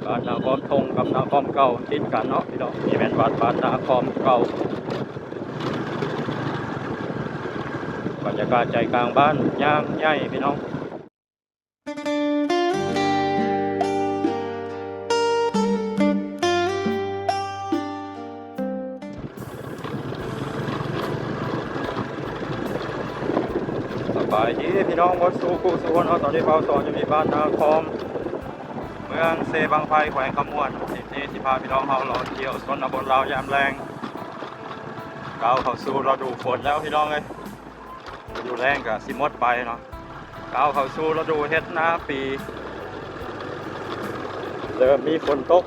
บ้านนาคอมทงกับนาคอมเก่าติดกันเนาะพี่น้องนี่เป็นวัดบ้านนาคอมเก่าบรรยากาศใจกลางบ้านย่างใหญ่พี่น้องสบายดีพี่น้องวัดสูกูสุวรรณตอนนี้เบาสอนจะมีบ้านนาคอมเมืองเซบางไฟแขวงขมวนนี่ที่พาพี่น้องเขาเราเที่ยวชนบทเรายามแรงเราเข้าสู่ฤดูฝนแล้วพี่น้องเลยฤดูแรงกับสิมดไปเนาะเราเข้าสู่ฤดูเฮ็ดนาปีเริ่มมีฝนตก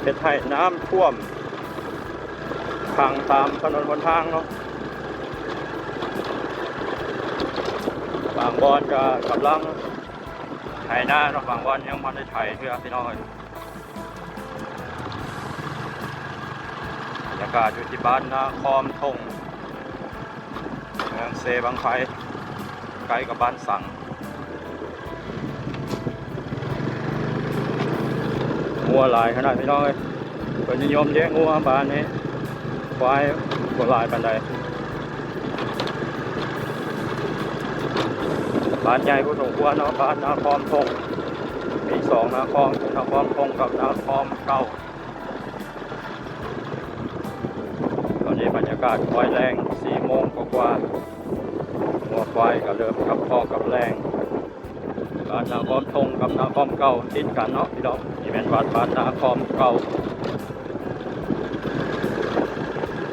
เฮ็ดให้น้ำท่วมทางตามถนนบนทางเนาะบางบอนก็กำลังไถนาเนาะบางบอนยังไม่ได้ไถเพื่อพี่น้องบรรยากาศอยู่ที่บ้านนาคอมทงเมืองเซบางไฟใกล้กับบ้านสังงัวหลายขนาดพี่น้องเลยคนนิยมเลี้ยงงัวบ้านนี้ควายบัวลายปันใดบ้านใหญ่ผู้สมควรเนาะบ้านนาคอมทงมีสองนาคอมทงกับนาคอมเก่าตอนนี้บรรยากาศควายแรง4 โมงกว่างัวควายก็เริ่มกับพ่อกับแรงบ้านนาคอมทงกับนาคอมเก่าติดกันเนาะพี่น้องนี่เป็นวัดบ้านนาคอมเก่า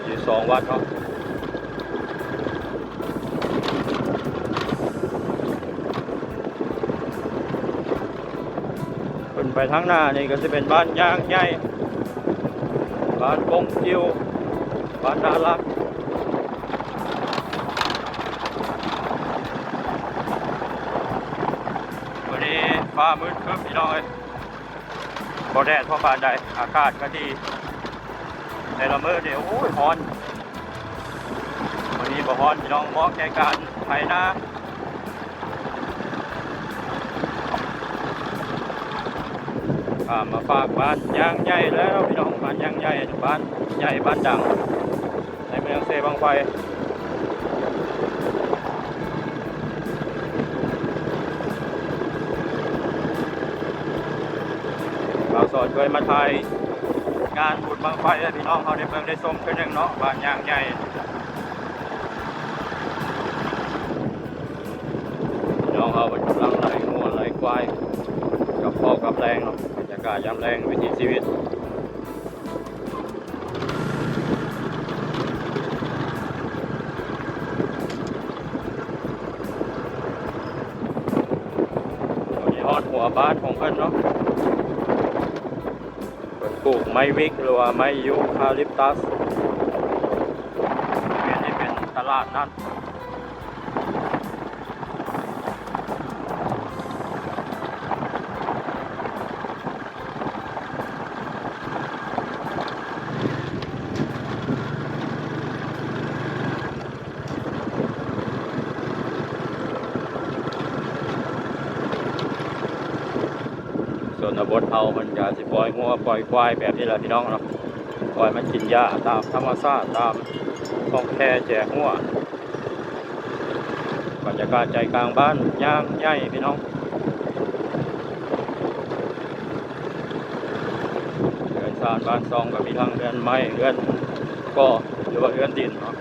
อยู่2 วัดเนาะขึ้นไปทางหน้านี่ก็จะเป็นบ้านย่างใหญ่บ้านกงจิวบ้านนารักวันนี้ฟ้ามืดครึ้มพี่น้องเลยพอแดดพอบานใดอากาศก็ดีในละเมอเดี๋ยวโอ้ยร้อนวันนี้บ่ร้อนพี่น้องเหมาะแก่การไถนามาฝากบ้านย่างใหญ่แล้วพี่น้องบ้านย่างใหญ่บ้านใหญ่บ้านดังในเมืองเซบางไฟเราสอนเคยมาถ่ายงานบุญบางไฟพี่น้องเขาได้เบิ่งได้ชมขึ้นหนึ่งเนาะบ้านย่างใหญ่พี่น้องเขากำลังไหลงัวไหลควายกับพ่อกับแรงเนาะบรรยากาศยามแรงวิถีชีวิตฮอดหัวบ้านของเพิ่นเนาะเพิ่นปลูกไม้วิกหรือว่าไม้ยูคาลิปตัสนี่เป็นตลาดนัดส่วนบทเอามันจะสิปล่อยงัวปล่อยควายแบบนี้แหละพี่น้องเนาะปล่อยมันกินหญ้าตามธรรมชาติตามท้องแค่แจกงัวบรรยากาศใจกลางบ้านย่างใหญ่พี่น้องเรือนซานบ้านซองกับมีทั้งเรือนไม้เรือนก็หรือว่าเรือนดินเนาะ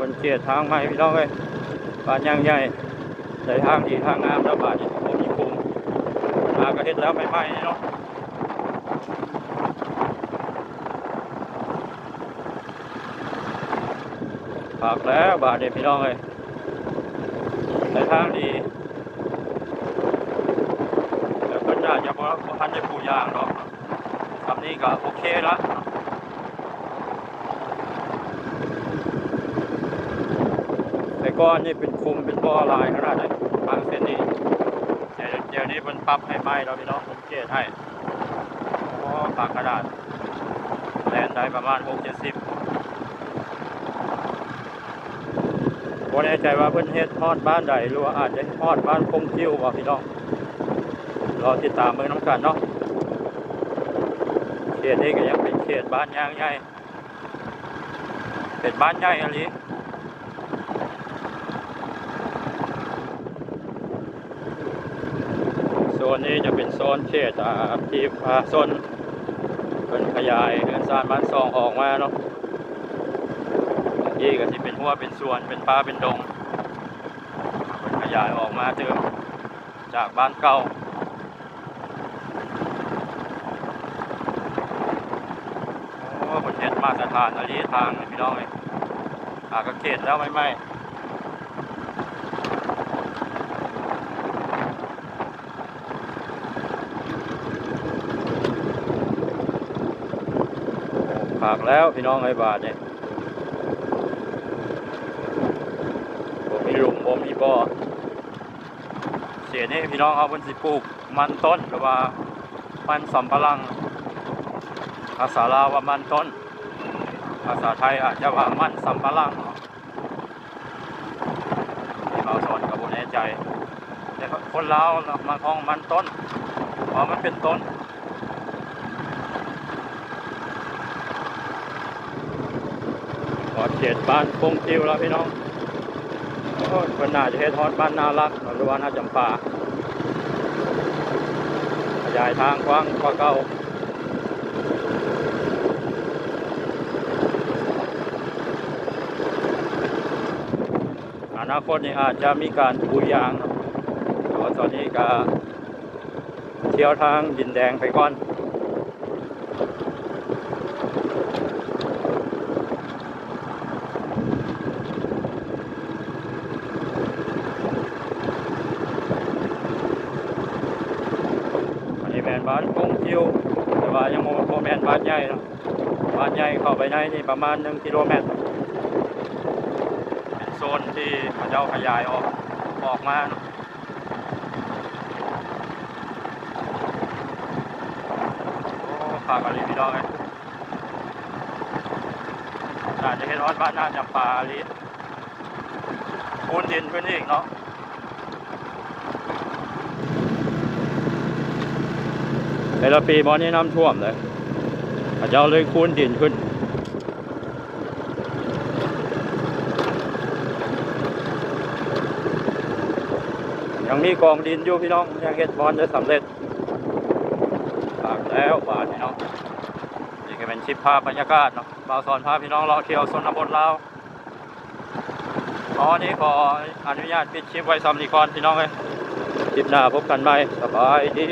คนเกียรทางใหม่พี่น้องเลยบ้านย่างใหญ่ใส่ทางดีทางงามแล้วบ้านผมมีคุ้มมากระเฮ็ดแล้วไม่ไหม้เนาะฝากแล้วบ้านเด็กพี่น้องเลยใส่ทางดีแล้วก็น่าจะพอทันได้ปูยางหรอกคำนี้ก็โอเคละแต่ก้อนนี่เป็นคุมเป็นบ่อลายขนาดไหนบางเส้นนี้เดี๋ยวนี้มันปรับให้ไหมเราพี่น้องผมเกตให้ ปากกระดาษแลน ได้ประมาณ6-70บ่แน่ใจว่าเพิ่นเฮ็ดฮอดบ้านใดหรือว่าอาจจะฮอดบ้านคงคิวบ่พี่น้องรอติดตามเบิ่งนำกันเนาะเขตนี้ก็ยังเป็นเขตบ้านยางใหญ่เป็นบ้านใหญ่อันนี้โซนนี้จะเป็นโซนเขตที่โซนเป็นขยายเงินสร้างบ้านซองออกมาเนาะนี่ก็จะเป็นหัวเป็นส่วนเป็นป่าเป็นดงเป็นขยายออกมาเติมจากบ้านเก่าโอ้บนเขตมาตรฐานอันนี้ทางพี่น้องเลยก็เขตแล้วไม่ฝากแล้วพี่น้องไอ้บาทเนี่ยผมมีหลุมผมมีบ่อเสียนี่พี่น้องเอาบนสิปลูกมันต้นหรือว่ามันสำปะหลังภาษาลาวว่ามันต้นภาษาไทยอาจจะว่ามันสำปะหลังเราสอนกับบุญแน่ใจแต่คนลาวมาคล้องมันต้นเพราะมันเป็นต้นขอเขตบ้านคงติวแล้วพี่น้องคนน่าจะเฮ็ดฮอดบ้านนารักหรือว่าน่าจำปาขยายทางกว้างกว่าเก่าอนาคตนี้อาจจะมีการปลูกยางแต่ว่าตอนนี้ก็เที่ยวทางดินแดงไปก่อนแมนบ้านคงคิวแต่ว่ายังโมแมนบ้านใหญ่เนาะบ้านใหญ่เข้าไปในนี่ประมาณ1 กิโลเมตรเป็นโซนที่พระเจ้าขยายออกมาเนาะโอ้ฝากอะไรพี่น้องเลยน่าจะเห็นรถบ้านน่าจะป่าอะไรปูนดินขึ้นอีกเนาะแต่ละปีมอนี้น้ำท่วมเลยอาจจะเลยคูนดินขึ้นยังมีกองดินอยู่พี่น้องยังเฮ็ดบอลจะสำเร็จฝากแล้วบาทพี่น้องนี่ก็เป็นชิปภาพบรรยากาศเนาะบ่าวสอนพาพี่น้องเลาะเที่ยวชนบทลาวนี้ขออนุญาตปิดคลิปไว้ซ้ำนี้ก่อนพี่น้องเลยคลิปหน้าพบกันใหม่สบายดี